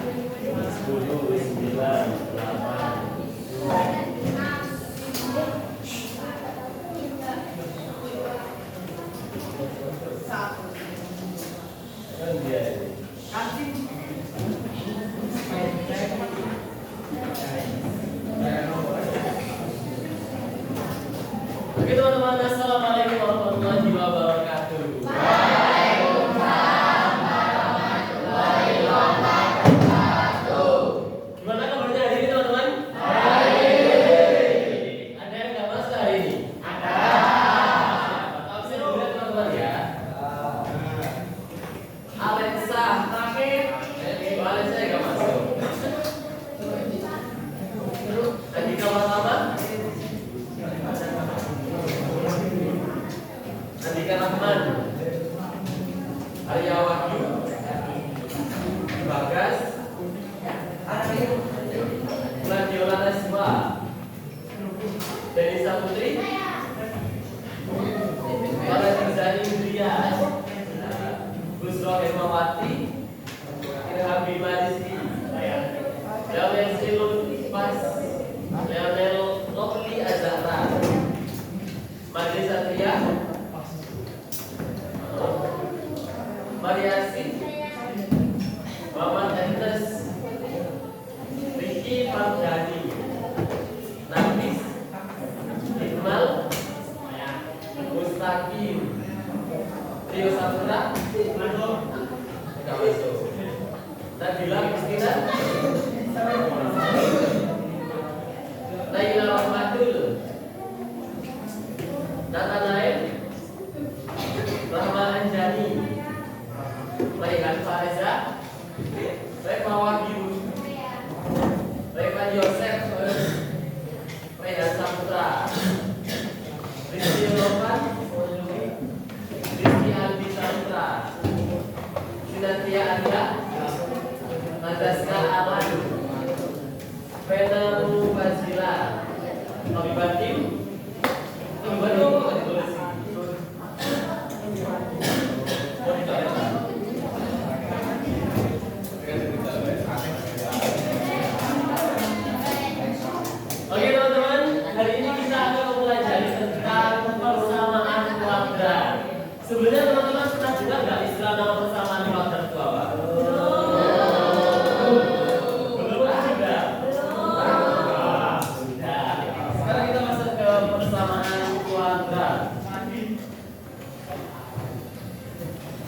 Oke teman-teman, assalamualaikum warahmatullahi wabarakatuh. Gimana kabarnya hari ini teman-teman? Ada yang nggak masuk hari ini? Ada. Absen dulu ya teman-teman ya. Alexa terakhir. Alexa nggak masuk. Andika Pratama. Andika Rahman, Arya Wahyu, Bagas, Nadiola Nasma, Denisa Putri, Faradiza Indria, Busro Hemawati, Habibah Rizki, Jamil Silun Pas, Leonel Lokli Azahra, Madri Satria, Mariasi, Muhammad Hendres, Ricky Fardani, Nafis, Iqbal, Mustaqim, Rio Saputra, nggak masuk. Nabila Kristina, Naila Rahmatul, Nathanael, Rahma Anjani, Raihan Fareza, Reva Wahyu, Reva Yosef, Raihan Saputra, Rizky Lopan, Rizky Albi Saputra, Sinatria Anda, Nadaska Aman, Vena Mubazila, Novi Batim, Oke teman-teman, hari ini kita akan mempelajari tentang persamaan kuadrat. Sebenarnya teman-teman pernah dengar nggak istilah nama persamaan kuadrat itu apa? Belum ada. Sudah. Sekarang kita masuk ke persamaan kuadrat.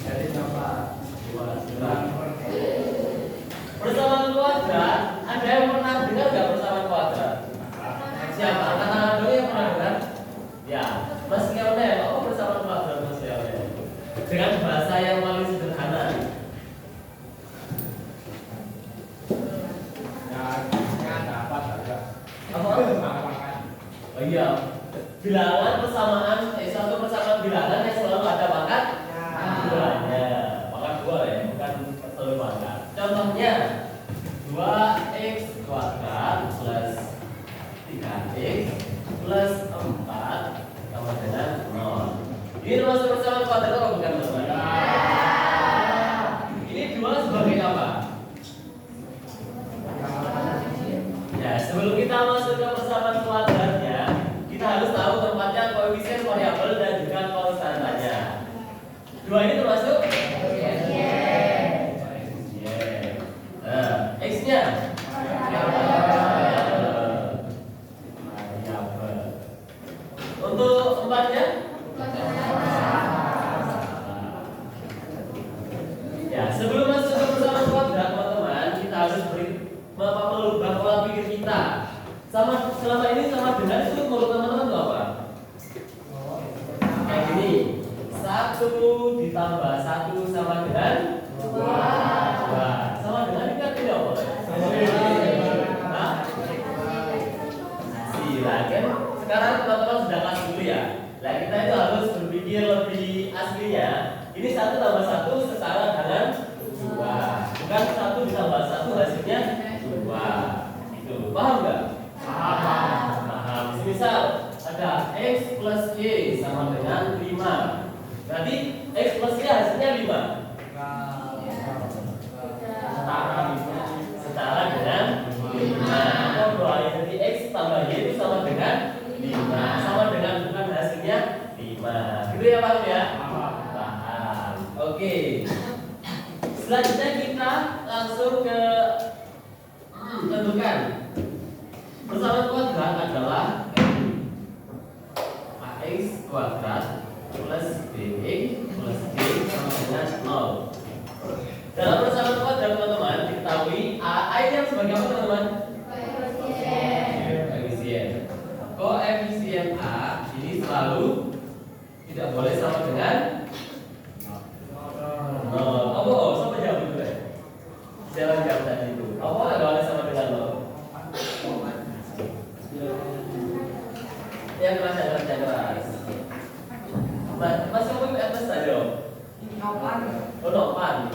Jadi apa? Persamaan kuadrat. Ada yang pernah dengar nggak persamaan kuadrat? Siapa? Angkat tangan dulu yang pernah dengar? Ya, Mas Leonel. Apa persamaan kuadrat Mas Leonel? Dengan bahasa yang paling sederhana. Apa? Oh iya, bilangan persamaan, suatu persamaan bilangan yang selalu ada pangkat duanya. Pangkat dua ya, bukan selalu pangkat. Contohnya 2x kuadrat plus 3x plus 4 sama dengan 0. Ini termasuk persamaan kuadrat atau bukan teman-teman? Ini 2 sebagai apa? Ya, sebelum kita masuk ke persamaan kuadratnya, kita harus tahu tempatnya koefisien variabel dan juga konstantanya. 2 ini termasuk? Nah, x-nya? Untuk 4-nya? Ya, sebelum masuk ke persamaan kuadrat, teman-teman, kita harus merubah pola pikir kita. Selama ini sama dengan itu menurut teman-teman itu apa? Kayak gini. 1 ditambah 1 sama dengan 2. Sama dengan ini artinya apa? Hah? Silakan. Sekarang teman-teman sudah kelas dulu ya. Nah, kita itu harus berpikir lebih aslinya. Ini 1 tambah 1 setara dengan 2. Bukan 1 ditambah 1 hasilnya 2. Itu paham nggak? Paham. Misal ada x plus y sama dengan 5. Berarti x plus y hasilnya 5. Setara 5. jangan jawab tadi itu. Apa nggak boleh sama dengan lo? Yang keras. Mas kamu ke atas aja. Nopan. Oh, nopan.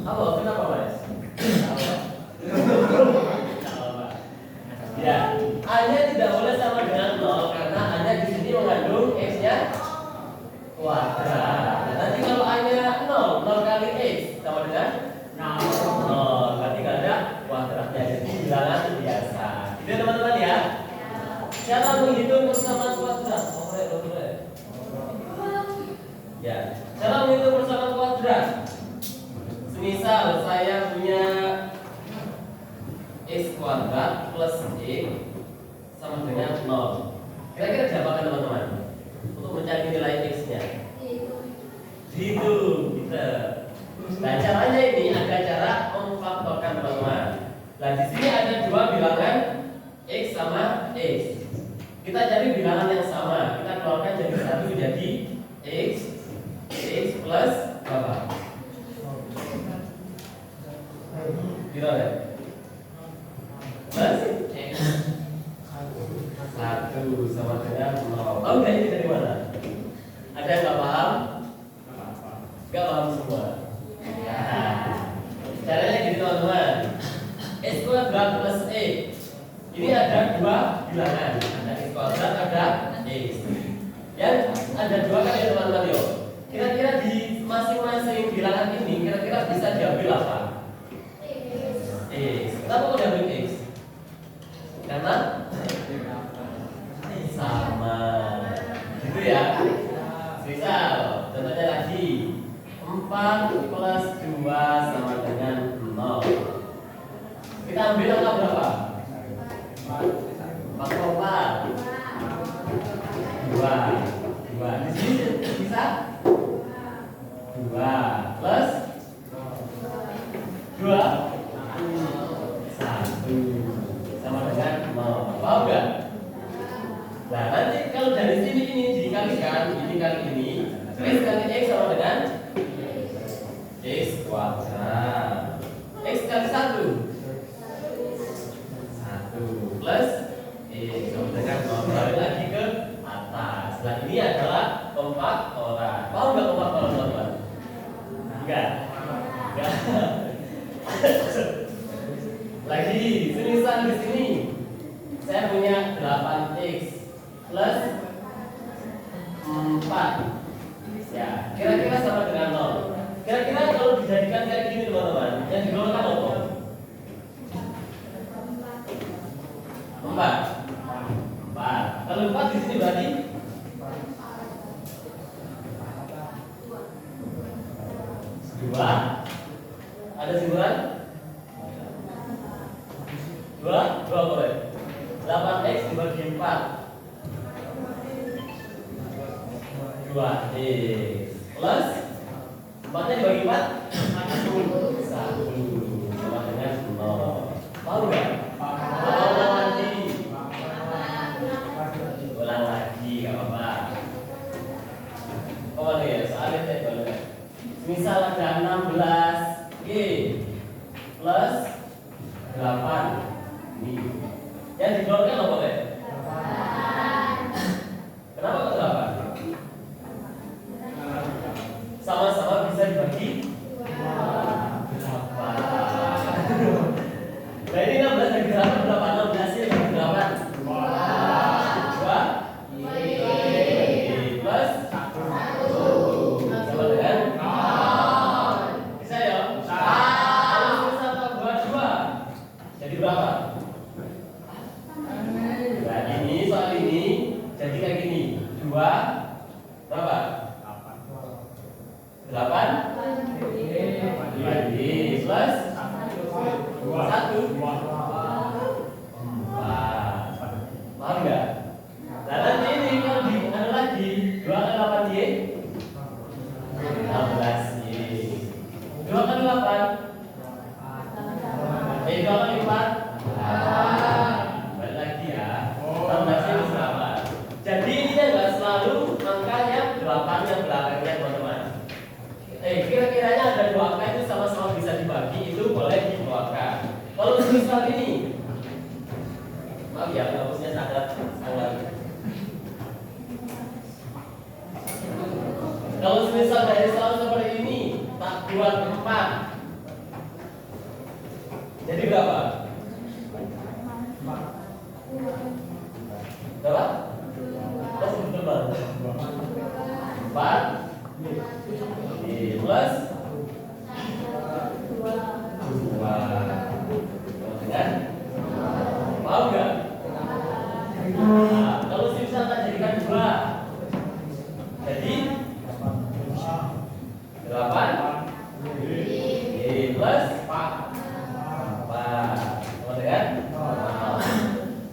Apa? Kenapa, Mas? Ya, A-nya tidak boleh sama dengan 0 karena A-nya di sini mengandung X-nya kuadrat. Nanti kalau A-nya 0 kali X sama dengan 0. Berarti nggak ada kuadratnya. Jadi bilangan biasa. Gitu teman-teman ya. Cara menghitung persamaan kuadrat. Boleh. Ya, cara menghitung persamaan kuadrat. Semisal saya punya X kuadrat plus X sama dengan 0. Kira-kira diapakan teman-teman? Untuk mencari nilai X-nya. Hitung kita. Nah, caranya ini ada cara memfaktorkan teman-teman. Nah, di sini ada dua bilangan X sama X. Kita cari bilangan yang sama. Kita keluarkan jadi satu jadi X plus berapa? Gimana? Plus X 1 sama dengan 0. Tahu nggak ini dari mana? Ada yang nggak paham? Nggak paham semua. Nah, caranya gini teman-teman. X kuadrat plus X. Ini ada dua bilangan. Ada X kuadrat, ada X. Dan ada dua kan ya teman-teman yo. Kira-kira di masing-masing bilangan ini kira-kira bisa diambil apa? X. Kenapa kok diambil X? Karena sama. Gitu ya. Misal, contohnya lagi 4 plus 2 sama dengan 0. Kita ambil angka berapa? 4,4 2 di sini bisa 2 plus 2 1 sama dengan 0. Paham nggak? Nah, nanti kalau dari sini ini dikalikan ini kali ini, X kali X sama dengan X kuadrat. X kali 1 plus X sama dengan 0. Balik lagi ke atas. Nah, ini adalah pemfaktoran. Paham nggak pemfaktoran teman-teman? Enggak. Lagi, semisal di sini saya punya 8X plus 4. Ya, kira-kira sama dengan 0. Kira-kira kalau dijadikan kayak gini teman-teman, yang dikeluarkan apa? 4. Kalau 4 di sini berarti 2. Ada simpulan? 2 boleh. 8X dibagi 4 2X plus 4-nya dibagi 4 1 sama dengan 0. Tahu nggak? Ulang lagi nggak apa-apa. Oh ya, soalnya saya boleh. Misal ada 16G plus 8 ini. Yang dikeluarkan apa boleh? Kenapa kok 8? Sama-sama bisa dibagi 8. Nah ini 16 dari 8 berapa? 16 ya dari 8 2 plus 1 sama dengan 0. Bisa ya? Kalau misal buat 2 jadi berapa? Nah ini soal ini jadi kayak gini 2 berapa? 8 2 plus 1 paham nggak? Nah nanti ini kalau di ada lagi 2 kali 8Y 16Y 2 kali 8 2 kali 4 balik lagi ya 16 itu berapa? Jadi ini nggak selalu angkanya 8 yang belakangnya teman-teman. Kira-kiranya ada 2 angka itu sama-sama bisa dibagi, itu boleh semisal ini, maaf ya, hapusnya sangat. Kalau semisal dari selalu seperti ini, tak buat 4. Jadi berapa? Berapa? Plus betul 4 plus 2. Kan? Mau nggak? Nah, kalau semisal tak jadikan 2, jadi 8 plus 4. Kan?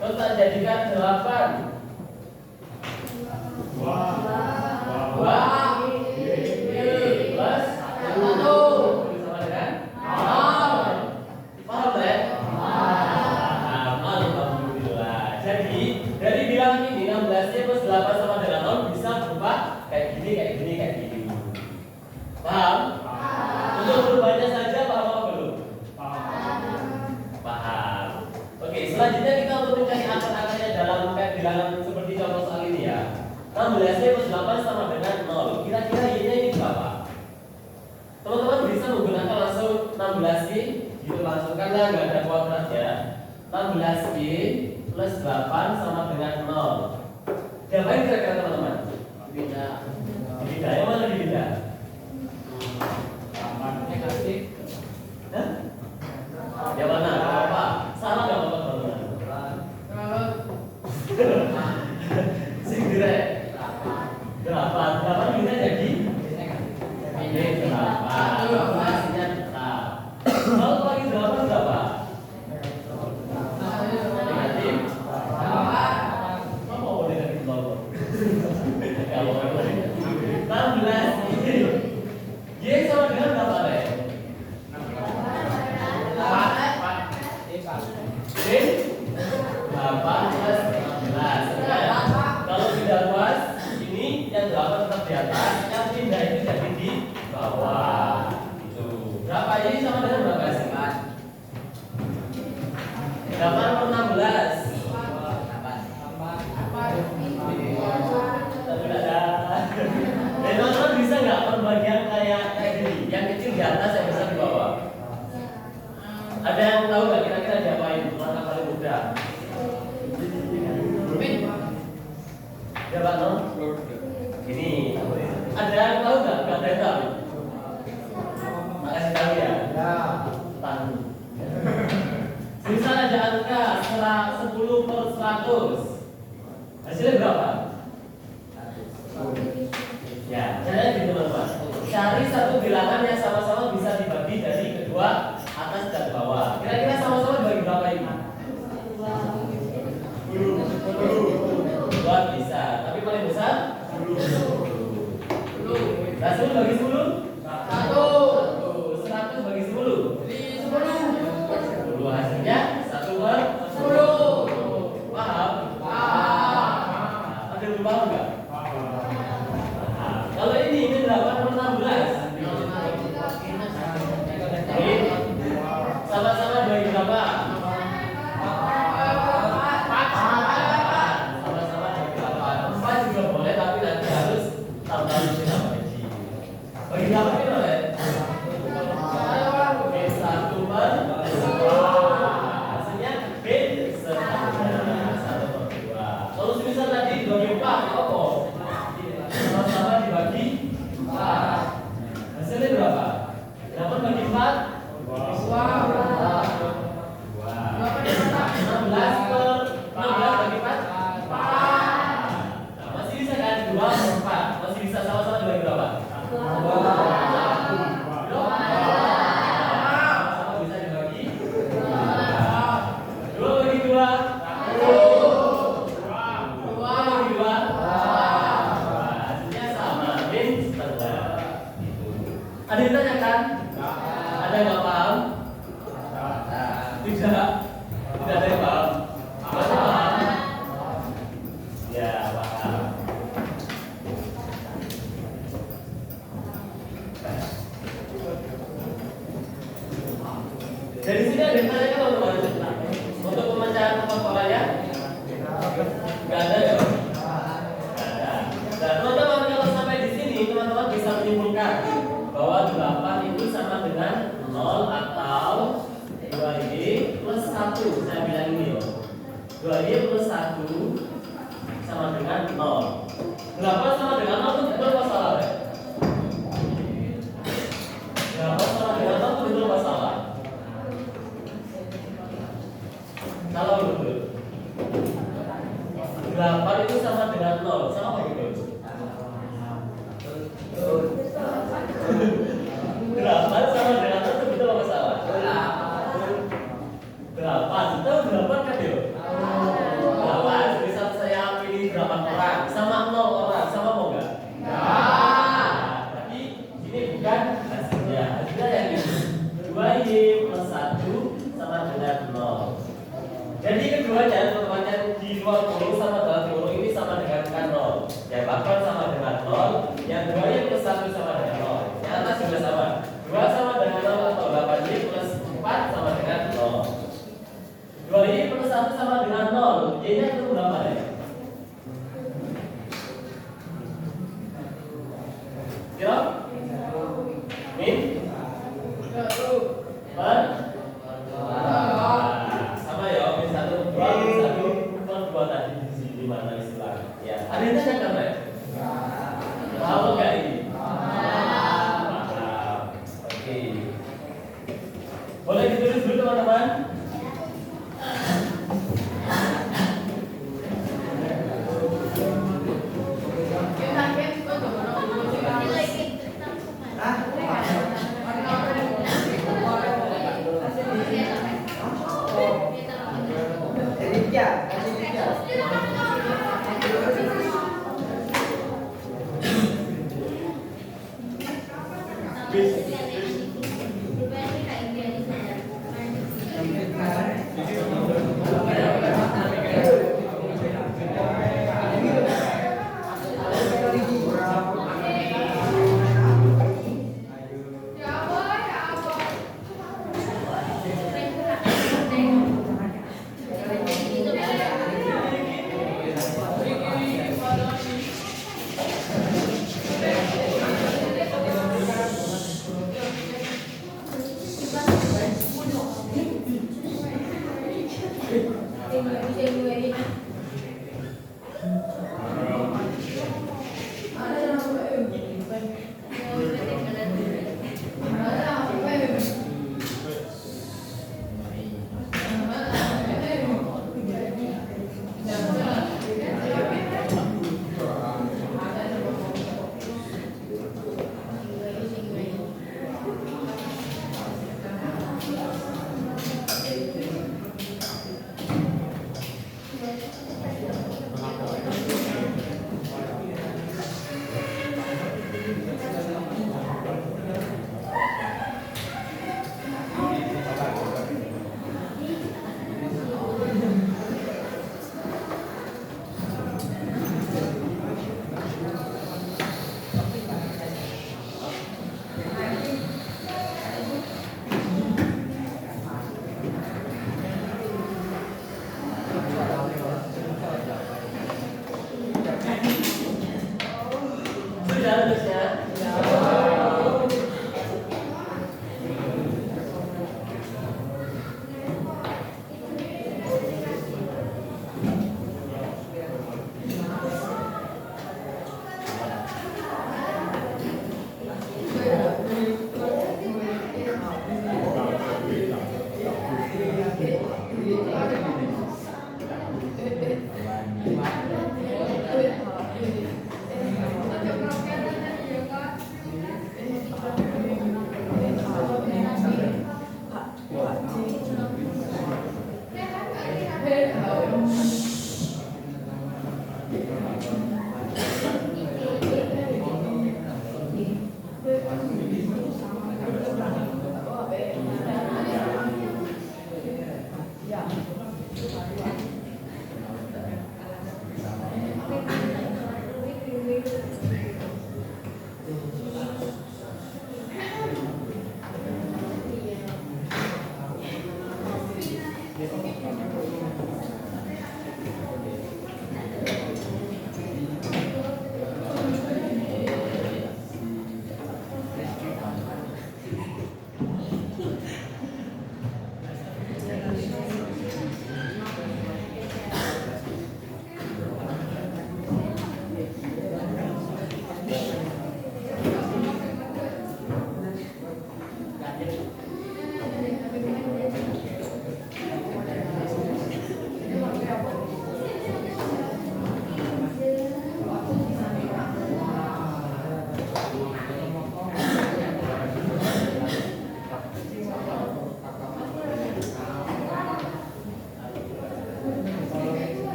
Terus tak jadikan 8 plus 1 sama dengan 0. Paham ya? Alhamdulillah. Jadi dari bilangan ini 16 plus 8 sama dengan 0 bisa berubah kayak gini. Paham? Untuk berubahnya saja paham apa belum? Paham. Oke, selanjutnya kita untuk mencari akar-akarnya dalam bilangan seperti contoh soal ini ya. 16 plus 8 sama dengan 0. Kira-kira y-nya ini berapa? Teman-teman bisa menggunakan langsung 16y gitu langsung karena nggak ada kuadrat ya. 16y plus 8 sama dengan 0. Diapain kira-kira teman-teman? Dibeda. Yang mana dibeda? Negatif. Hah? Yang mana? Apa? Salah nggak apa-apa teman-teman? Segera. 8 bisa jadi ini 8. Hasilnya tetap. Kalau bagi 8 berapa? Negatif. Apa mau negatif 0? Kalau 16 Y sama dengan berapa deh? 8 plus 16. Kalau tidak luas, ini yang 8 tetap di atas, yang pindah itu jadi di bawah. Itu. Berapa ini sama dengan berapa sih? 8 per 16. Teman-teman bisa nggak pembagian kayak gini? Yang kecil di atas, yang besar di bawah. Ada yang tahu nggak kira-kira diapain? Langkah paling mudah. Ya Pak No? Ini ada yang tahu nggak? Nggak ada yang tahu. Makasih tahu ya. Tahu. Misal ada angka 10 per 100. Hasilnya berapa? Ya, caranya gitu teman-teman. Cari satu bilangan yang sama-sama bisa dibagi dari kedua atas dan bawah. Kira-kira sama-sama dibagi berapa ini? 2 bisa, tapi paling besar 10. Nah, 10 bagi 10? 1. 100 bagi 10? 10. Hasilnya 1 per 10. Paham? Ada yang paham nggak? Kalau ini 8 per 16. Sama-sama bagi berapa? Sama-sama bagi 8. 4 juga boleh, tapi nanti harus tambahin dengan bagi. Bagi berapa ini boleh? 1 per 10. Hasilnya B setengah 1 per 2. Kalau semisal tadi dibagi 4, apa? Sama-sama dibagi 4. Hasilnya berapa? 8 bagi 4? 16 per 16 bagi 4? 4. Nah, masih bisa kan? 2 per 4. Masih bisa sama-sama dibagi berapa? 2. Sama-sama bisa dibagi 2 bagi 2? 2 bagi 2? Hasilnya sama, min setengah. Ada yang tanyakan? Ada yang nggak paham? Tidak. Tidak ada yang paham. Paham? Ya, paham. Jadi di sini ada ditanya teman-teman. Untuk pemecahan pokok-pokoknya nggak ada ya? Nggak ada. Nah, teman-teman kalau sampai di sini teman-teman bisa menyimpulkan bahwa 8 itu sama dengan 0 atau 2Y plus 1. Saya bilang ini loh. 2Y plus 1 sama dengan 0. 8 sama dengan 0 itu betul masalah ya? 8 sama dengan 0 itu betul masalah. Kalau betul 8 itu sama dengan 0, sama apa gitu? 8 sama dengan 0 itu betul apa salah? 8 itu 8 kan ya? 8, bisa saya pilih 8 orang sama 0 orang, sama mau enggak? Tapi ini bukan hasilnya. Hasilnya yang ini 2Y plus 1 sama dengan 0. Jadi keduanya teman-teman yang di luar kurung sama dalam kurung ini sama dengan 0. Yang 8 sama dengan 0, yang 2Y plus 1 sama dengan 0. Yang atas juga sama. 2 sama dengan 0 atau 8Y plus 4 sama dengan 0. 2Y plus 1 sama dengan 0. Y-nya itu berapa ya? Kira? Min? Per? Sama ya, min 1 per 2 per 2 tadi di mana istilahnya? Ya, ada yang tanya kan ya? Tahu nggak ini? Oke. Boleh ditulis dulu teman-teman?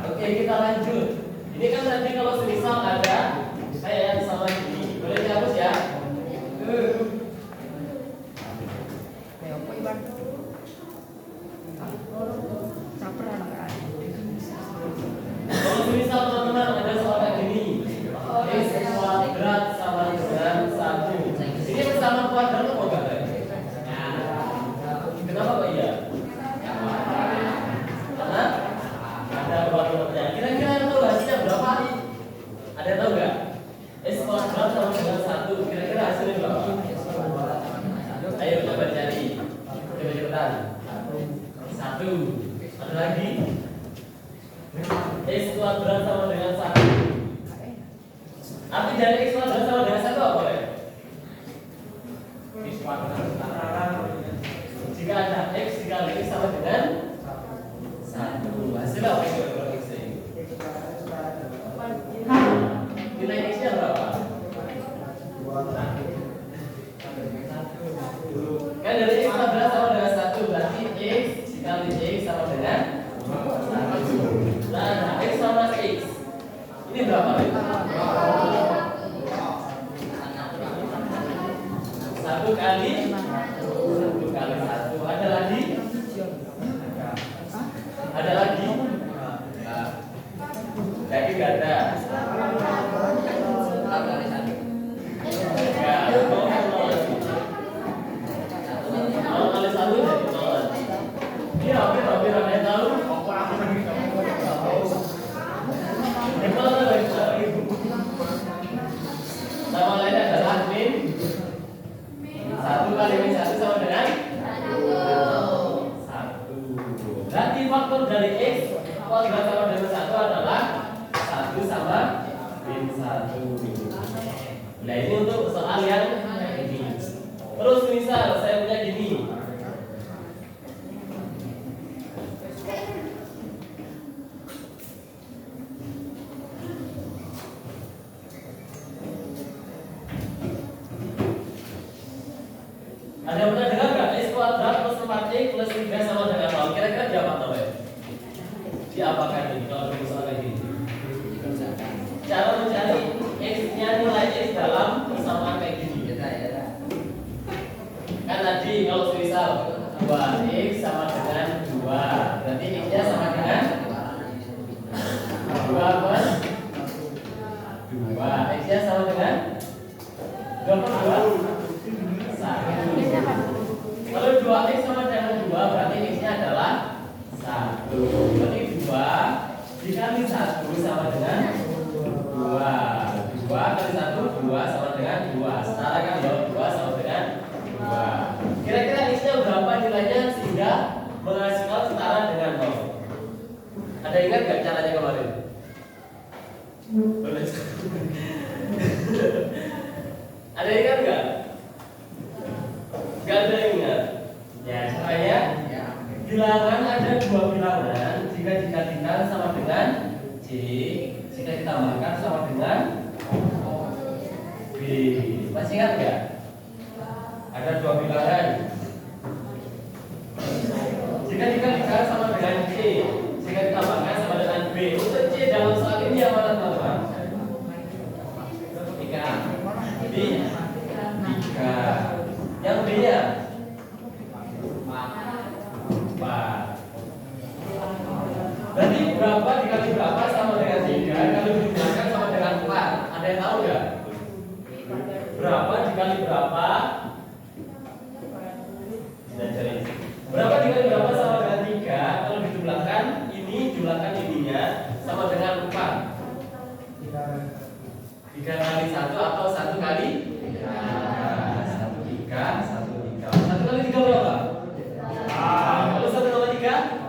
Oke, kita lanjut. Ini kan nanti kalau semisal ada kayak yang sama ini, boleh dihapus ya? Kalau semisal teman-teman ada soal kayak gini, x kuadrat sama dengan 1. Ini bersama kuadrat atau enggak? Kenapa Pak iya? Karena ada kuadratnya. Kira-kira yang tahu hasilnya berapa? Ada yang tahu nggak? X kuadrat sama dengan 1. Kira-kira hasilnya berapa? Ayo coba cari. Coba cepetan. 1. Ada lagi? X kuadrat sama dengan 1. Arti dari X kuadrat sama dengan 1 apa ya? X kuadrat. Jika ada X dikali X sama dengan 1. Hasilnya apa itu? Nilai X-nya berapa? Kan dari X kuadrat sama dengan 1, berarti X dikali X sama dengan 1. Nah, X sama X ini berapa? 1 kali 1 kali 1. Ada lagi? Ada lagi? Jadi gak ada. Nol kali 1 jadi 0. Ini hampir ada yang tahu? Nama lain adalah min 1 kali min 1 sama dengan 1. Berarti faktor dari X kuadrat sama dengan 1 adalah 1 sama min 1. Nah ini untuk soal yang ini. Terus misal saya punya gini. Ada yang pernah dengar nggak? X kuadrat plus 4x plus 3 sama dengan 0. Kira-kira diapakan apa ya? Diapakan ini kalau ada soal kayak gini? Cara mencari X-nya, nilai X dalam persamaan kayak gini. Kan tadi kalau misal 2x sama dengan 2, berarti X-nya sama dengan 2 plus 2. X-nya sama dengan 2 plus 2. Kalau 2x sama dengan 2 berarti x-nya adalah 1. Berarti 2 dikali 1 sama dengan 2. 2 kali 1 2 sama dengan 2. Setara kan ya 2 sama dengan 2. Kira-kira x-nya berapa nilainya sehingga menghasilkan setara dengan 0? Ada ingat gak caranya kemarin? Ada ingat gak? Gak ada yang ingat. Ya, caranya bilangan ada 2 bilangan jika dikalikan sama dengan C, jika ditambahkan sama dengan B. Masih ingat gak? Ada 2 bilangan. Jika dikalikan sama dengan C, jika ditambahkan sama dengan B. Untuk C dalam soal ini yang mana teman-teman? 3. B 3. Yang B-nya 4. Berarti berapa dikali berapa sama dengan 3 kalau dijumlahkan sama dengan 4? Ada yang tahu nggak? Berapa dikali berapa? Kita cari. Berapa dikali berapa sama dengan 3 kalau dijumlahkan 3 kali 1 atau 1 kali 3. 1 3 1 3. 1 kali 3 berapa? Kalau 1 tambah 3?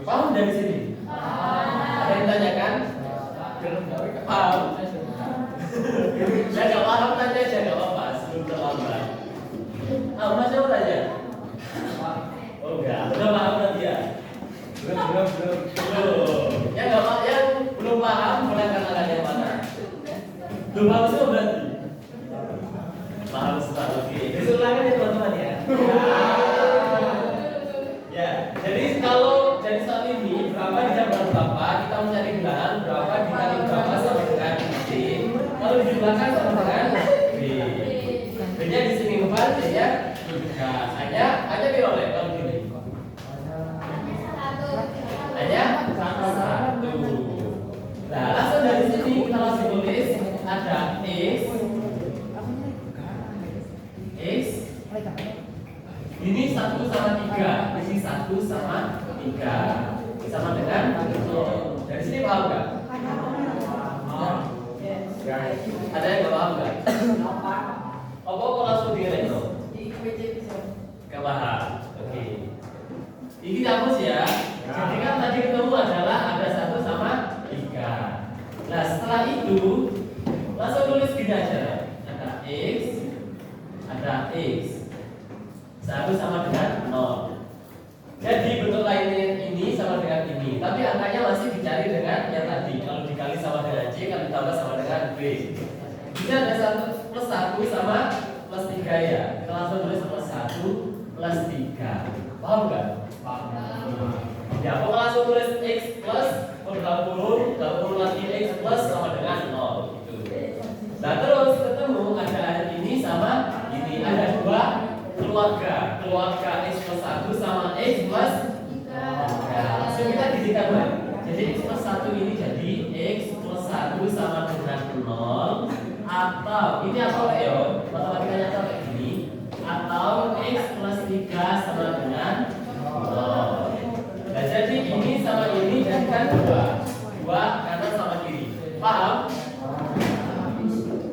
Paham dari sini? Ada yang tanyakan? Paham? Saya nggak paham, tanya aja nggak apa-apa sebelum terlambat. Mas mau tanya? Oh enggak, udah paham tadi ya? Belum. Yang nggak paham, yang belum paham boleh angkat tangan yang mana? Belum paham semua berarti? Paham semua, oke. Disulangkan ya teman-teman ya. Ya, jadi kalau jadi saat ini berapa ditambah berapa, kita mencari bilangan berapa dikali berapa sama dengan C. Kalau dijumlahkan sama dengan B. B-nya di sini 4, C-nya 3. Hanya berapa kalau gini? Hanya 1. Nah, langsung dari sini kita langsung tulis ada X ini 1 sama 3, ini 1 sama 3 sama dengan 0. Dari sini paham nggak? Ada yang nggak paham nggak? Apa kok langsung direno? Nggak paham. Oke. Ini hapus ya. Jadi kan tadi ketemu adalah ada 1 sama 3. Nah setelah itu langsung tulis gini aja. Ada X 1 sama dengan 0. Jadi bentuk lainnya ini sama dengan ini, tapi angkanya masih dicari dengan yang tadi. Kalau dikali sama dengan C, kan ditambah sama dengan B. Ini ada 1 plus 1 sama plus 3 ya. Kita langsung tulis plus 1 plus 3. Paham nggak? Paham. Ya, aku langsung tulis X plus gabung lagi X plus sama dengan 0 gitu. Nah terus ketemu ada ini sama ini, ada 2 keluarga X plus 1 sama X plus 3. Langsung kita didikan lagi. Jadi X plus 1 ini jadi X plus 1 sama dengan 0, atau ini apa ya? Matematikanya apa kayak gini? Atau X plus 3 sama dengan 0. Nah jadi ini sama ini jadikan 2 kanan sama kiri. Paham?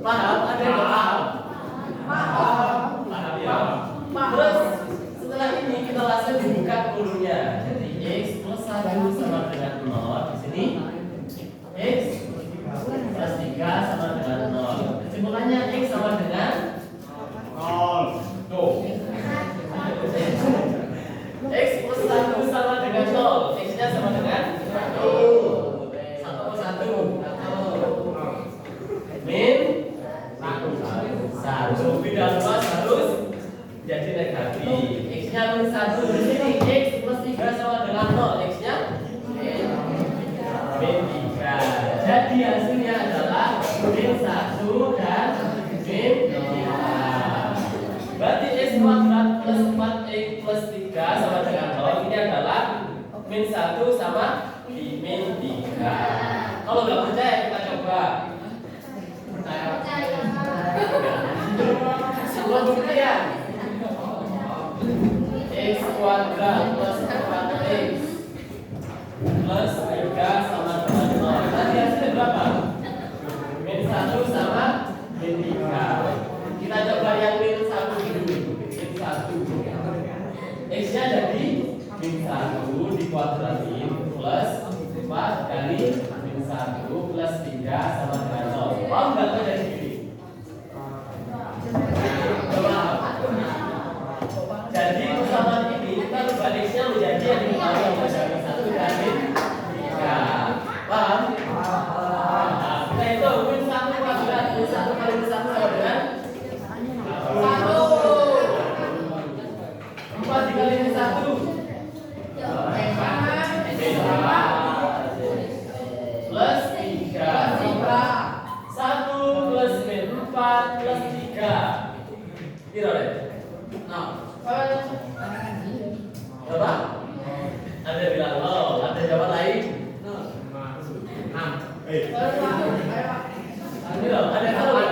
Paham? Ada yang nggak paham? Paham ya? Terus setelah ini kita langsung dibuka kurungnya. Jadi X plus 1 sama dengan 0. Di sini X plus 3 sama dengan 0. Kesimpulannya X sama dengan 0. Tuh. X plus 1 sama dengan 0. X-nya sama dengan 1. 1 min 1. Beda luas harus jadi negatif. X-nya min 1. Di sini X plus 3 sama dengan 0. X-nya min 3. Jadi hasilnya adalah min 1 dan min 3. Berarti X kuadrat plus 4X plus 3 sama dengan 0. Ini adalah min 1 sama min 3. Kalau nggak percaya kita coba. Sebuah buktian. X kuadrat plus 4X plus 3 sama dengan 0. Tadi hasilnya berapa? Min 1 sama min 3. Kita coba yang min 1 dulu. Min 1. X-nya jadi min 1 dikuadratin plus 4 kali min 1 plus 3 sama dengan 0. Paham nggak kok dari sini? Jadi persamaan ini kita rubah X-nya menjadi yang diketahui yang dari 1 dan min 3. Paham? Nah, kita hitung min 1 kuadrat, min 1 kali min 1 sama dengan 1. 4 dikali min 1 plus 3. 1 plus min 4 plus 3. Kira deh. Nah, berapa? Ada bilang 0. Ada jawaban lain? 6. Ini loh, ada yang tahu nggak?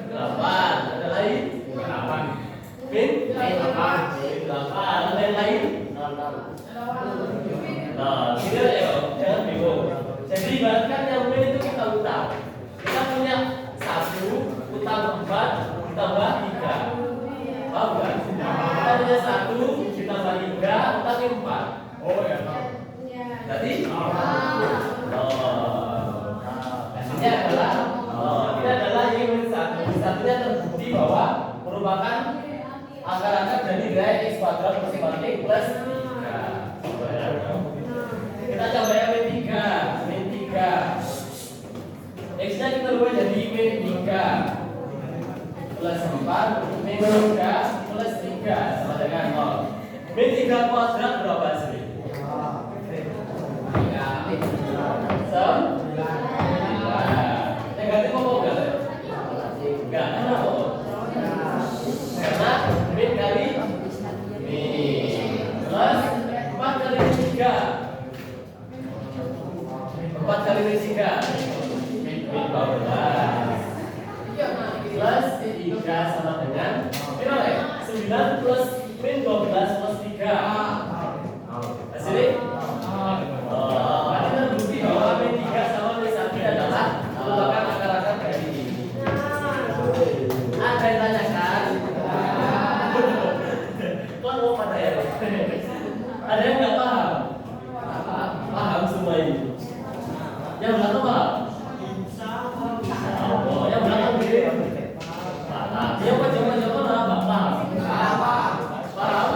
8. Ada lain? 8. Min 8. Ada yang lain? 0. Nah, tidak ya, jangan bingung. Jadi ibaratkan yang min itu kita utama. 1 ditambah 3 tapi 4. Oh ya. Jadi hasilnya adalah ini adalah ini satunya terbukti bahwa merupakan akar-akar dari nilai x kuadrat plus 4x plus 3. Kita coba yang min 3. X-nya kita ubah jadi min 3 plus 4 min 3 plus 3 sama dengan 0. Min 3 kuadrat berapa hasilnya? 9. Negatif apa enggak? Enggak, kenapa? Karena min kali min plus 4 kali 3. 4 kali min 3 min 12 plus 3 sama dengan berapa ya? 9 plus min 12 plus 3. Hasilnya? Berarti terbukti bahwa min 3 sama min 1 adalah merupakan akar-akar dari ini. Ada yang tanyakan? Kok mau pada ya? Ada yang nggak paham? Paham semua ini? Yang belakang paham? Oh, yang belakang gini. Yang jawab apa? Paham? Paham?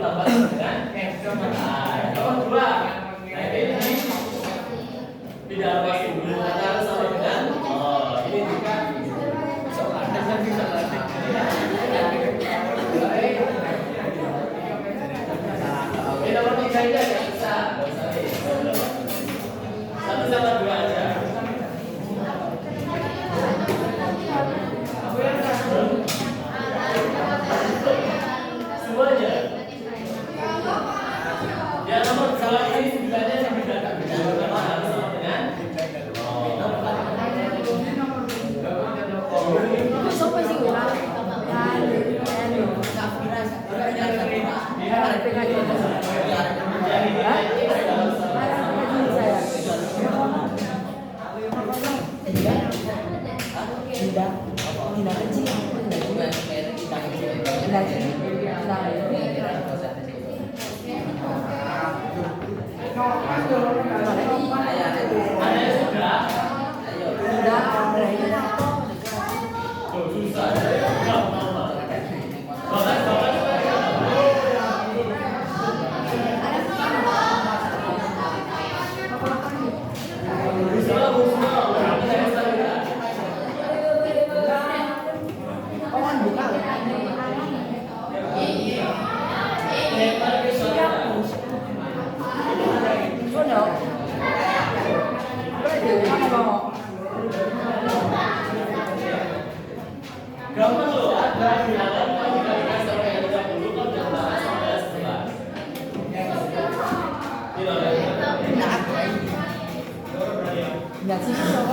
tambah dengan nomor 2. Nah ini tidak pasti harus sama dengan ini juga ini nomor 3 ini agak susah. Satu sama dua aja. Semuanya. Ya nomor 2 ini sebenarnya yang berbeda. Memang harus sama dengan Siapa sih ulang? ada yang sudah. Susah. Gampang loh, ada bilangan kalau dikalikan sampai yang 30 kalau ditambah sampai 11.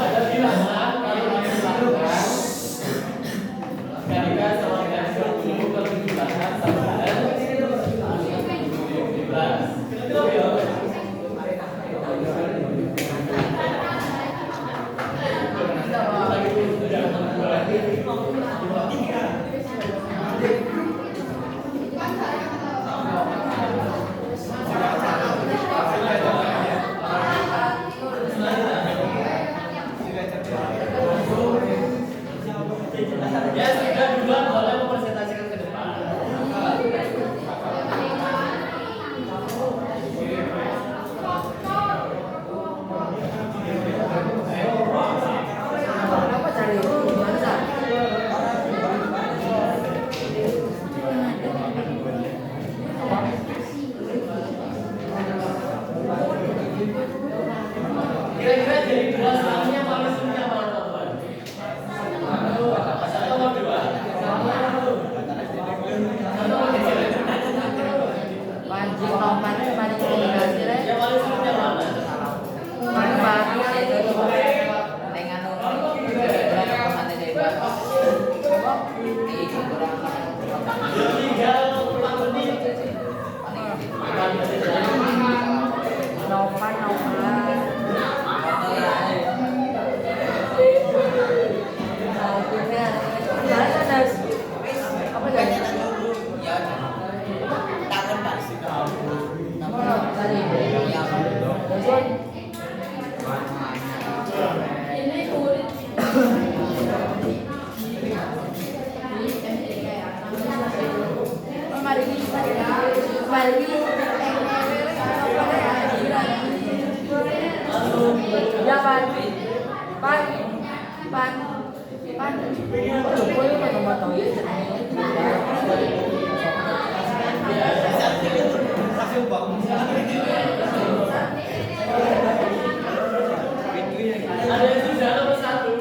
Ada bilangan kalau dikalikan kalikan sama dengan 20 kalau dikalikan sama dengan 17. Kita ya. Ya sudah duluan boleh mempresentasikan ke depan. Apa cari masa? Kira-kira jadi dua salahnya paling sulit mana teman? Nomor 2. Wajib lompatnya paling komunikasi deh. Yang paling sulit yang mana? Paling bagus itu Tinggal 4 menit. Novan. Apa jadi? Ya pan. Jokowi potong-potong itu. Ada yang sudah nomor 1.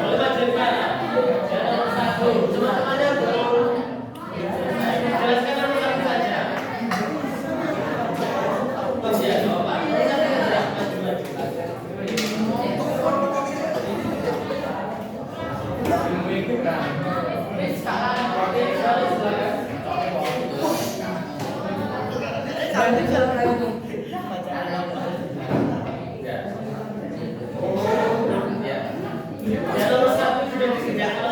Boleh baca di mana? Nomor 1. Teman-temannya belum. Jelaskan nomor 1 saja. Ya, coba. Nanti jalan lagi. Ya, nomor 1 sudah disediakan.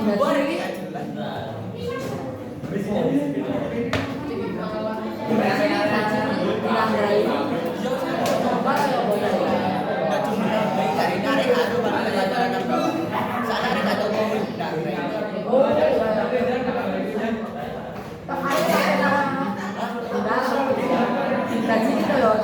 bubar ini nggak jelas. Nah, basinya di situ. bilang dari coba kalau boleh Nggak cuma baik tarik atau baru pelajaran ke bawah. Saat tarik atau mau pindah. oh gaji gitu loh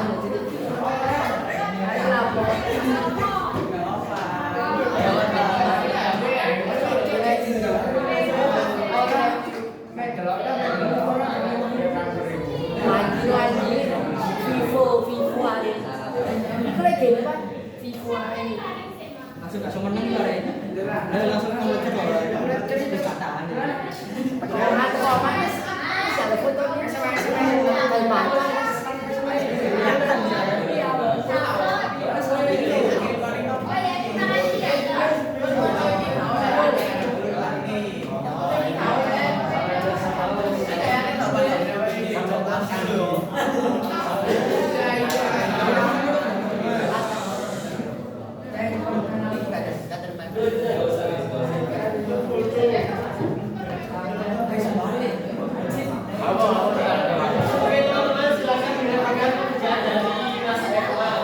lagi Vivo ada itu lagi apa Vivo ini Langsung menang lah ya. Langsung ngeliat terus kataan. karena kok mas ada fotonya sama kayak mata Oke teman-teman, silakan dilakukan kerjaan dari Mas Ekual.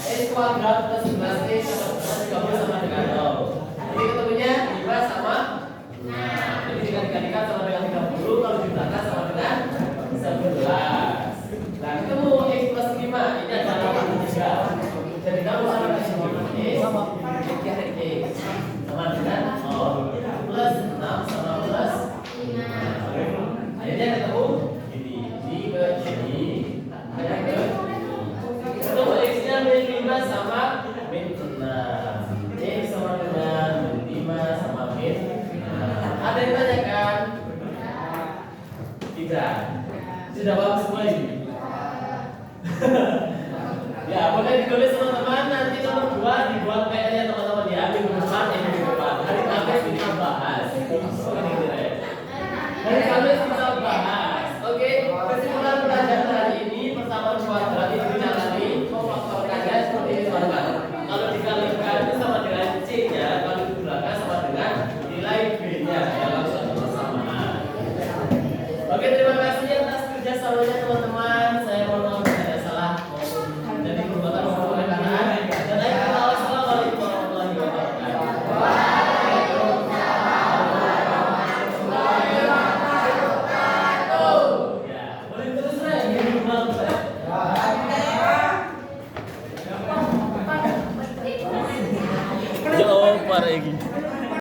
X kuadrat plus 11 X sama dengan 0. Jadi ketemunya 5 sama. Nah, jadi jika dikalikan sama dengan 30, kalau dibelakang sama dengan 11. Nah, ketemu X plus 5, ini adalah 83. Jadi kamu sama dengan X sama dengan 0 plus 6 sama plus 5. Akhirnya ketemu gini ke sini, ada ke ketemu x-nya min 5 sama min 6, x sama dengan min 5 sama min 6. Ada yang tanyakan? Tidak. Sudah paham semua ini? Ya, boleh ditulis teman-teman. Nanti nomor 2 dibuat PR-nya teman-teman.